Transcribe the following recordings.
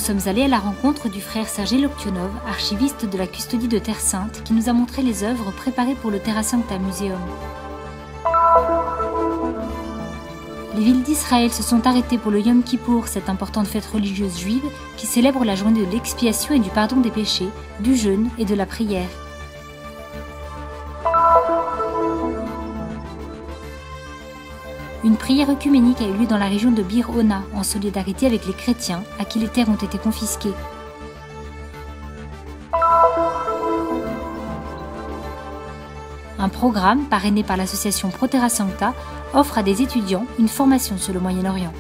sommes allés à la rencontre du frère Sergei Loktionov, archiviste de la custodie de Terre Sainte, qui nous a montré les œuvres préparées pour le Terra Sancta Museum. Les villes d'Israël se sont arrêtées pour le Yom Kippour, cette importante fête religieuse juive qui célèbre la journée de l'expiation et du pardon des péchés, du jeûne et de la prière. Une prière œcuménique a eu lieu dans la région de Bir Ona, en solidarité avec les chrétiens à qui les terres ont été confisquées. Un programme, parrainé par l'association Pro Terra Sancta, offre à des étudiants une formation sur le Moyen-Orient.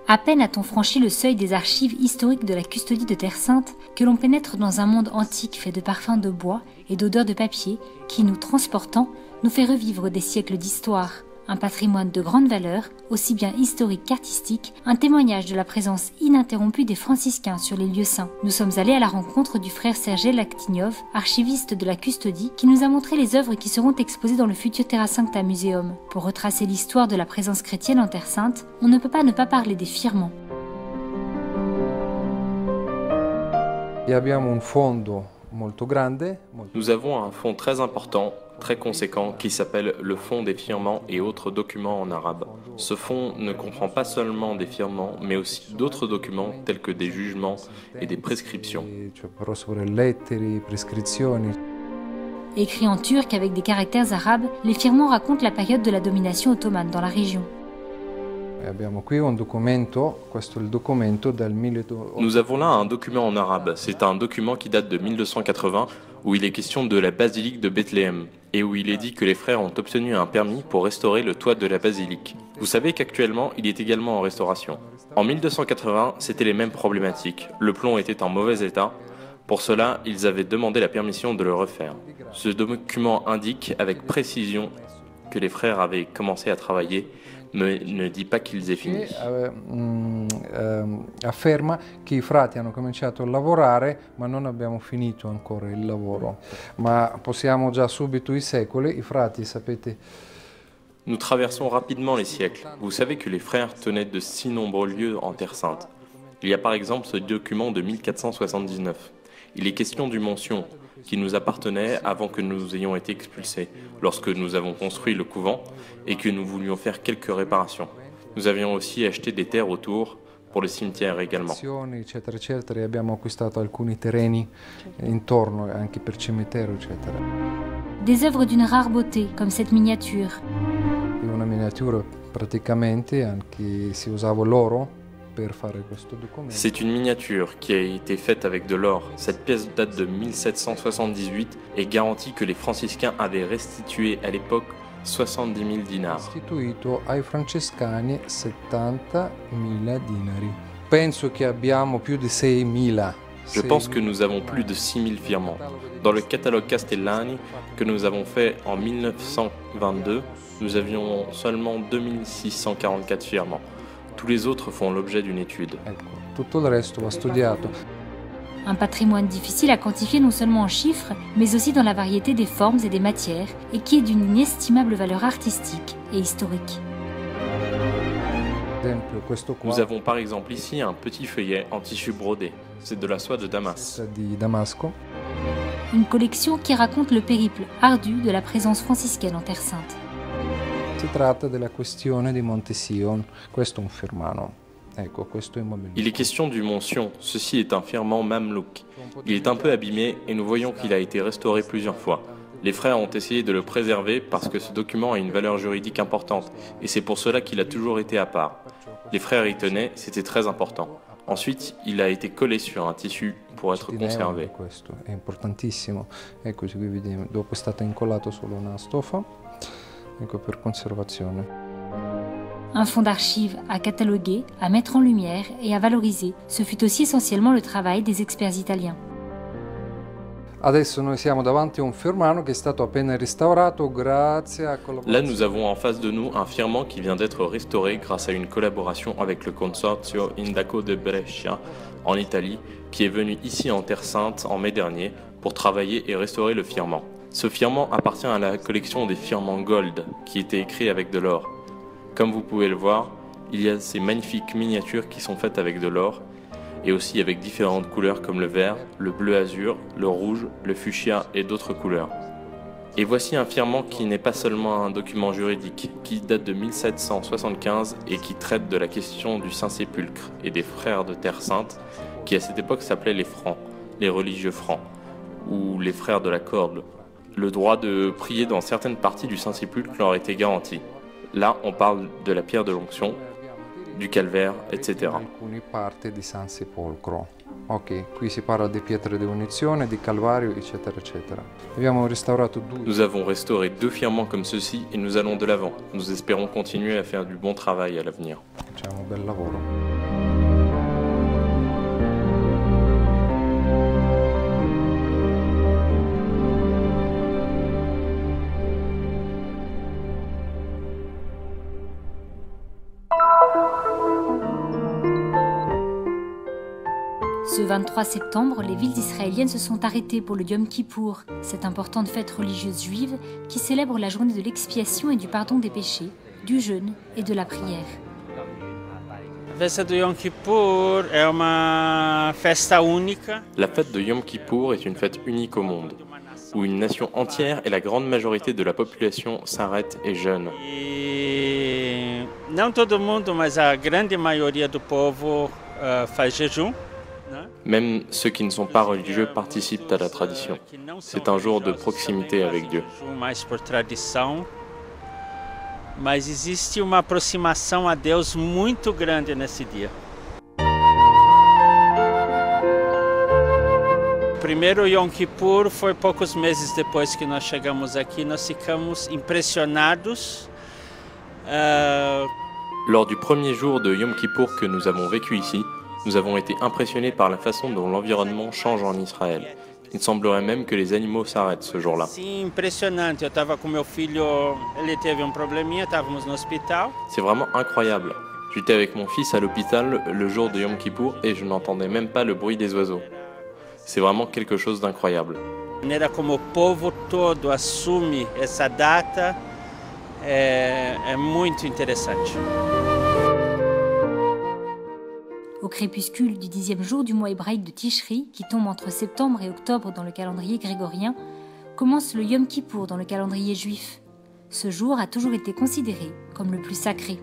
À peine a-t-on franchi le seuil des archives historiques de la custodie de Terre Sainte que l'on pénètre dans un monde antique fait de parfums de bois et d'odeurs de papier qui, nous transportant, nous fait revivre des siècles d'histoire. Un patrimoine de grande valeur, aussi bien historique qu'artistique, un témoignage de la présence ininterrompue des franciscains sur les lieux saints. Nous sommes allés à la rencontre du frère Sergei Loktionov, archiviste de la custodie, qui nous a montré les œuvres qui seront exposées dans le futur Terra Sancta Museum. Pour retracer l'histoire de la présence chrétienne en Terre Sainte, on ne peut pas ne pas parler des firmants. Nous avons un fonds très important, très conséquent, qui s'appelle le Fonds des firmants et autres documents en arabe. Ce fonds ne comprend pas seulement des firmants, mais aussi d'autres documents tels que des jugements et des prescriptions. Écrit en turc avec des caractères arabes, les firmants racontent la période de la domination ottomane dans la région. Nous avons là un document en arabe. C'est un document qui date de 1280 où il est question de la basilique de Bethléem et où il est dit que les frères ont obtenu un permis pour restaurer le toit de la basilique. Vous savez qu'actuellement, il est également en restauration. En 1280, c'était les mêmes problématiques. Le plomb était en mauvais état. Pour cela, ils avaient demandé la permission de le refaire. Ce document indique avec précision que les frères avaient commencé à travailler, mais ne dit pas qu'ils aient fini. Afferma che i frati hanno cominciato a lavorare, ma non abbiamo finito ancora il lavoro. Ma possiamo già subito i secoli, i frati, sapete. Nous traversons rapidement les siècles. Vous savez que les frères tenaient de si nombreux lieux en Terre Sainte. Il y a par exemple ce document de 1479. Il est question du Mention, qui nous appartenait avant que nous ayons été expulsés, lorsque nous avons construit le couvent et que nous voulions faire quelques réparations. Nous avions aussi acheté des terres autour, pour le cimetière également. Abbiamo acquistato alcuni terreni intorno anche per cimitero, eccetera. Des œuvres d'une rare beauté, comme cette miniature. Una miniatura praticamente anche si usava l'oro. C'est une miniature qui a été faite avec de l'or. Cette pièce date de 1778 et garantit que les franciscains avaient restitué à l'époque 70 000 dinars. Restituito ai francescani 70.000 dinari. Penso che abbiamo più di 6.000. Je pense que nous avons plus de 6000 firmants. Dans le catalogue Castellani que nous avons fait en 1922, nous avions seulement 2644 firmants. Tous les autres font l'objet d'une étude. Tutto il resto va studiato. Un patrimoine difficile à quantifier non seulement en chiffres, mais aussi dans la variété des formes et des matières, et qui est d'une inestimable valeur artistique et historique. Nous avons par exemple ici un petit feuillet en tissu brodé. C'est de la soie de Damas. Une collection qui raconte le périple ardu de la présence franciscaine en Terre Sainte. Si tratta della questione di Monte Sion. Questo è un firmano. Ecco, questo è Mamelouk. Il est question du Mont Sion. Ceci est un firmant Mamelouk. Il est un peu abîmé et nous voyons qu'il a été restauré plusieurs fois. Les frères ont essayé de le préserver parce que ce document a une valeur juridique importante et c'est pour cela qu'il a toujours été à part. Les frères y tenaient, c'était très important. Ensuite, il a été collé sur un tissu pour être conservé. Questo è importantissimo. Eccoci qui vediamo. Dopo è stato incollato solo una stoffa. Ecco, per conservazione. Un fonds d'archives à cataloguer, à mettre en lumière et à valoriser, ce fut aussi essentiellement le travail des experts italiens. Adesso noi siamo davanti a un firmano che è stato appena restaurato grazie a collaborazione. Là, nous avons en face de nous un firmant qui vient d'être restauré grâce à une collaboration avec le Consorzio Indaco de Brescia en Italie, qui est venu ici en Terre Sainte en mai dernier pour travailler et restaurer le firmament. Ce firmament appartient à la collection des firmaments Gold, qui était écrit avec de l'or. Comme vous pouvez le voir, il y a ces magnifiques miniatures qui sont faites avec de l'or, et aussi avec différentes couleurs comme le vert, le bleu azur, le rouge, le fuchsia et d'autres couleurs. Et voici un firmament qui n'est pas seulement un document juridique, qui date de 1775 et qui traite de la question du Saint-Sépulcre et des frères de Terre Sainte, qui à cette époque s'appelaient les Francs, les religieux francs, ou les frères de la corde. Le droit de prier dans certaines parties du Saint-Sépulcre leur était garanti. Là, on parle de la pierre de l'onction, du calvaire, etc. Alcune parti di San Sepolcro. Ok, qui si parla di pietre di unizione, di calvario, eccetera, eccetera. Abbiamo restaurato due. Nous avons restauré 2 firmaments comme ceux-ci et nous allons de l'avant. Nous espérons continuer à faire du bon travail à l'avenir. Facciamo un bel lavoro. Ce 23 septembre, les villes israéliennes se sont arrêtées pour le Yom Kippour, cette importante fête religieuse juive qui célèbre la journée de l'expiation et du pardon des péchés, du jeûne et de la prière. La festa do Yom Kippur è una festa unica. La fête de Yom Kippour est une fête unique au monde, où une nation entière et la grande majorité de la population s'arrête et jeûne. E não todo mundo, mas a grande maioria do povo faz jejum. Même ceux qui ne sont pas religieux participent à la tradition. C'est un jour de proximité avec Dieu. Mais por tradição. Mas existe uma aproximação a Deus muito grande nesse dia. O primeiro Yom Kippur foi poucos meses depois que nós chegamos aqui. Nós ficamos impressionados. Lors du premier jour de Yom Kippour que nous avons vécu ici, nous avons été impressionnés par la façon dont l'environnement change en Israël. Il semblerait même que les animaux s'arrêtent ce jour-là. Sim, impressionante. Eu estava com meu filho, ele teve probleminha, estávamos no hospital. C'est vraiment incroyable. J'étais avec mon fils à l'hôpital le jour de Yom Kippour et je n'entendais même pas le bruit des oiseaux. C'est vraiment quelque chose d'incroyable. A maneira como o povo todo assume essa data é muito interessante. Au crépuscule du 10e jour du mois hébraïque de Tishri, qui tombe entre septembre et octobre dans le calendrier grégorien, commence le Yom Kippour dans le calendrier juif. Ce jour a toujours été considéré comme le plus sacré.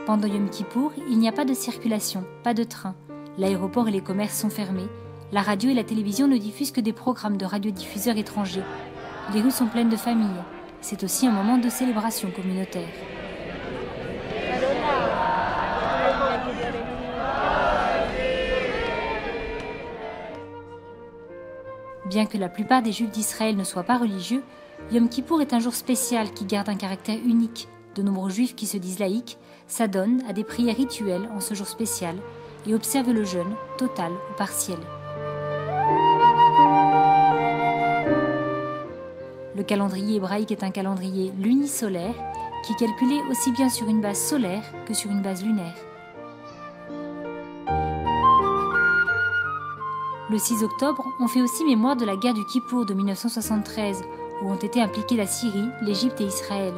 Pendant Yom Kippour, il n'y a pas de circulation, pas de train. L'aéroport et les commerces sont fermés. La radio et la télévision ne diffusent que des programmes de radiodiffuseurs étrangers. Les rues sont pleines de familles. C'est aussi un moment de célébration communautaire. Bien que la plupart des Juifs d'Israël ne soient pas religieux, Yom Kippour est un jour spécial qui garde un caractère unique. De nombreux Juifs qui se disent laïcs s'adonnent à des prières rituelles en ce jour spécial et observent le jeûne, total ou partiel. Le calendrier hébraïque est un calendrier lunisolaire qui est calculé aussi bien sur une base solaire que sur une base lunaire. Le 6 octobre, on fait aussi mémoire de la guerre du Kippour de 1973, où ont été impliqués la Syrie, l'Égypte et Israël.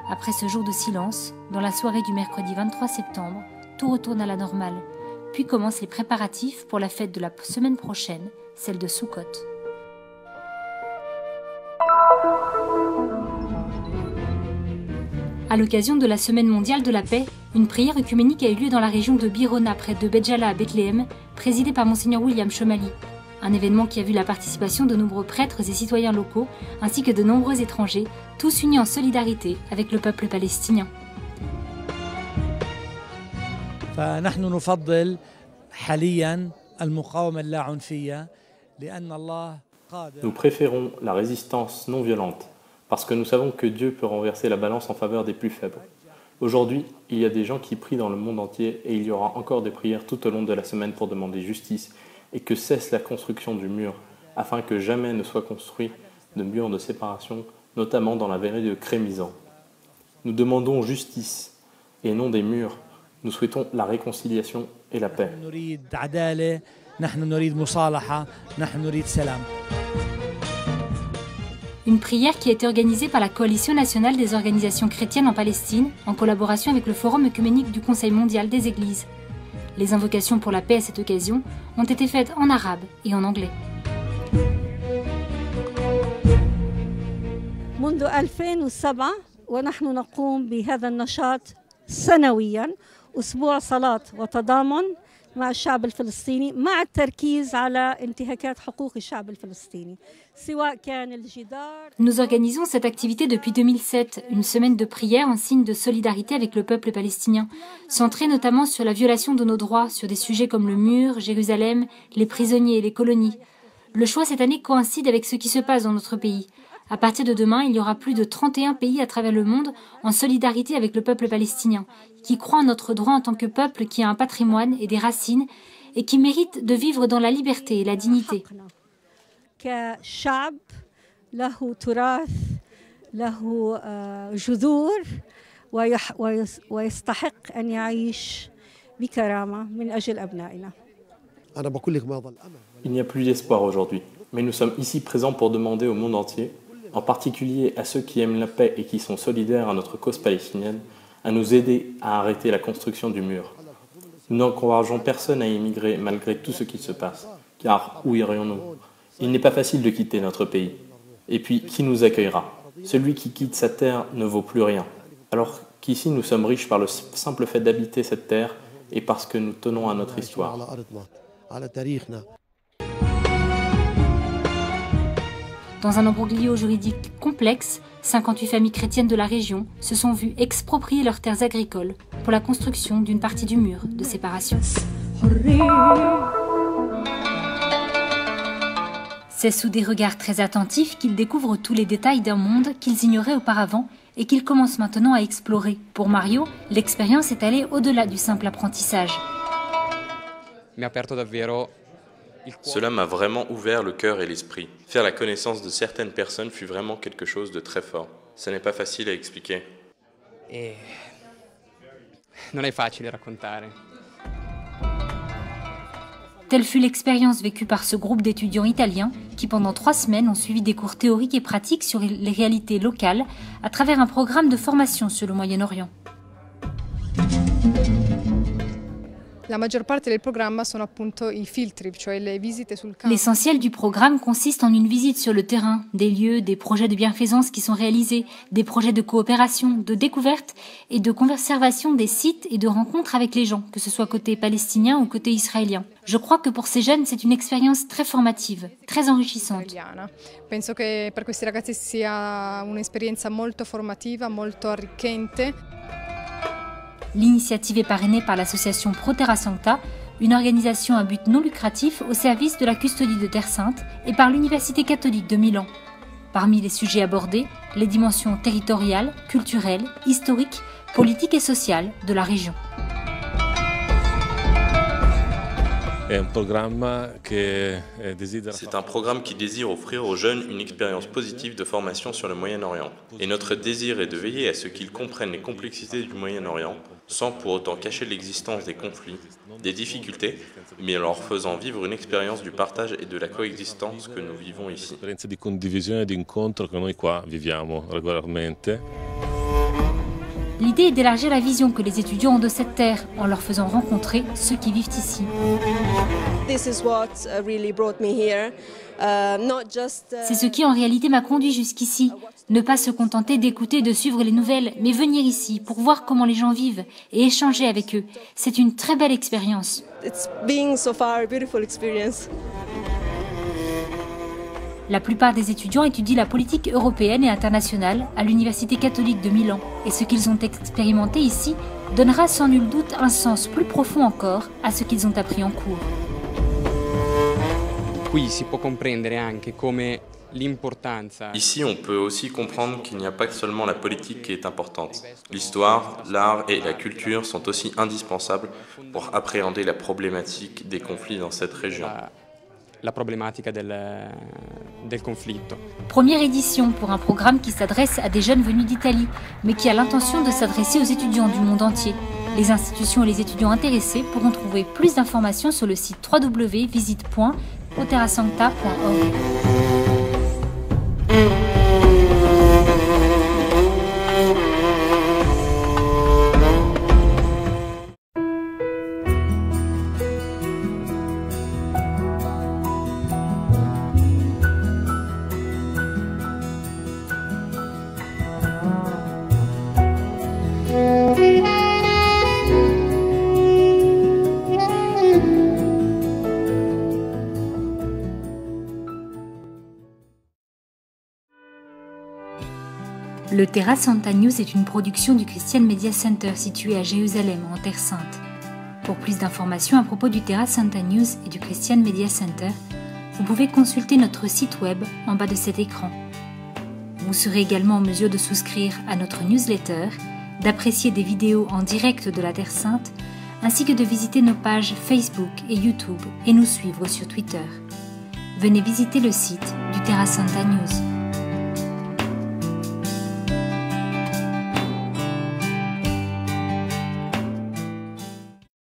Après ce jour de silence, dans la soirée du mercredi 23 septembre, tout retourne à la normale, puis commencent les préparatifs pour la fête de la semaine prochaine, celle de Sukkot. À l'occasion de la Semaine mondiale de la paix, une prière œcuménique a eu lieu dans la région de Birona, près de Béjala à Bethléem, présidée par Monseigneur William Chomali. Un événement qui a vu la participation de nombreux prêtres et citoyens locaux, ainsi que de nombreux étrangers, tous unis en solidarité avec le peuple palestinien. فنحن نفضل حاليا المقاومة اللاعنفية لأن الله قادر. Nous préférons la résistance non violente, parce que nous savons que Dieu peut renverser la balance en faveur des plus faibles. Aujourd'hui, il y a des gens qui prient dans le monde entier et il y aura encore des prières tout au long de la semaine pour demander justice et que cesse la construction du mur, afin que jamais ne soit construit de mur de séparation, notamment dans la vallée de Crémisan. Nous demandons justice et non des murs, Nous souhaitons la réconciliation et la paix. نريد عدالة، نحن نريد مصالحة، نحن نريد سلام. Une prière qui a été organisée par la Coalition nationale des organisations chrétiennes en Palestine, en collaboration avec le Forum œcuménique du Conseil mondial des Églises. Les invocations pour la paix à cette occasion ont été faites en arabe et en anglais. منذ 2007 ونحن نقوم بهذا النشاط سنوياً، أسبوع صلاة وتضامن مع الشعب الفلسطيني مع التركيز على انتهاكات حقوق الشعب الفلسطيني سواء كان الجدار. Nous organisons cette activité depuis 2007, une semaine de prière en signe de solidarité avec le peuple palestinien, centrée notamment sur la violation de nos droits, sur des sujets comme le mur, Jérusalem, les prisonniers et les colonies. Le choix cette année coïncide avec ce qui se passe dans notre pays. À partir de demain, il y aura plus de 31 pays à travers le monde en solidarité avec le peuple palestinien, qui croit en notre droit en tant que peuple qui a un patrimoine et des racines et qui mérite de vivre dans la liberté et la dignité. كشعب له تراث له جذور ويستحق أن يعيش بكرامة من أجل أبنائنا. Il n'y a plus d'espoir aujourd'hui, mais nous sommes ici présents pour demander au monde entier, en particulier à ceux qui aiment la paix et qui sont solidaires à notre cause palestinienne, à nous aider à arrêter la construction du mur. Nous n'encourageons personne à immigrer malgré tout ce qui se passe, car où irions-nous? Il n'est pas facile de quitter notre pays. Et puis, qui nous accueillera? Celui qui quitte sa terre ne vaut plus rien. Alors qu'ici, nous sommes riches par le simple fait d'habiter cette terre et parce que nous tenons à notre histoire. Dans un imbroglio juridique complexe, 58 familles chrétiennes de la région se sont vues exproprier leurs terres agricoles pour la construction d'une partie du mur de séparation. C'est sous des regards très attentifs qu'ils découvrent tous les détails d'un monde qu'ils ignoraient auparavant et qu'ils commencent maintenant à explorer. Pour Mario, l'expérience est allée au-delà du simple apprentissage. Cela m'a vraiment ouvert le cœur et l'esprit. Faire la connaissance de certaines personnes fut vraiment quelque chose de très fort. Ce n'est pas facile à expliquer. Telle fut l'expérience vécue par ce groupe d'étudiants italiens qui pendant 3 semaines ont suivi des cours théoriques et pratiques sur les réalités locales à travers un programme de formation sur le Moyen-Orient. L'essentiel du programme consiste en une visite sur le terrain, des lieux, des projets de bienfaisance qui sont réalisés, des projets de coopération, de découverte et de conservation des sites et de rencontres avec les gens, que ce soit côté palestinien ou côté israélien. Je crois que pour ces jeunes, c'est une expérience très formative, très enrichissante. Penso che per questi ragazzi sia un'esperienza molto formativa, molto arricchente. L'initiative est parrainée par l'association Pro Terra Sancta, une organisation à but non lucratif au service de la custodie de Terre Sainte, et par l'Université catholique de Milan. Parmi les sujets abordés, les dimensions territoriales, culturelles, historiques, politiques et sociales de la région. C'est un programme qui désire offrir aux jeunes une expérience positive de formation sur le Moyen-Orient. Et notre désir est de veiller à ce qu'ils comprennent les complexités du Moyen-Orient, sans pour autant cacher l'existence des conflits, des difficultés, mais en leur faisant vivre une expérience du partage et de la coexistence que nous vivons ici. L'idée est d'élargir la vision que les étudiants ont de cette terre en leur faisant rencontrer ceux qui vivent ici. C'est ce qui en réalité m'a conduit jusqu'ici. Ne pas se contenter d'écouter et de suivre les nouvelles, mais venir ici pour voir comment les gens vivent et échanger avec eux. C'est une très belle expérience. La plupart des étudiants étudient la politique européenne et internationale à l'Université catholique de Milan. Et ce qu'ils ont expérimenté ici donnera sans nul doute un sens plus profond encore à ce qu'ils ont appris en cours. Ici, on peut aussi comprendre qu'il n'y a pas seulement la politique qui est importante. L'histoire, l'art et la culture sont aussi indispensables pour appréhender la problématique des conflits dans cette région. Première édition pour un programme qui s'adresse à des jeunes venus d'Italie, mais qui a l'intention de s'adresser aux étudiants du monde entier. Les institutions et les étudiants intéressés pourront trouver plus d'informations sur le site www.oterrasancta.org. Le Terra Santa News est une production du Christian Media Center situé à Jérusalem, en Terre Sainte. Pour plus d'informations à propos du Terra Santa News et du Christian Media Center, vous pouvez consulter notre site web en bas de cet écran. Vous serez également en mesure de souscrire à notre newsletter, d'apprécier des vidéos en direct de la Terre Sainte, ainsi que de visiter nos pages Facebook et YouTube et nous suivre sur Twitter. Venez visiter le site du Terra Santa News.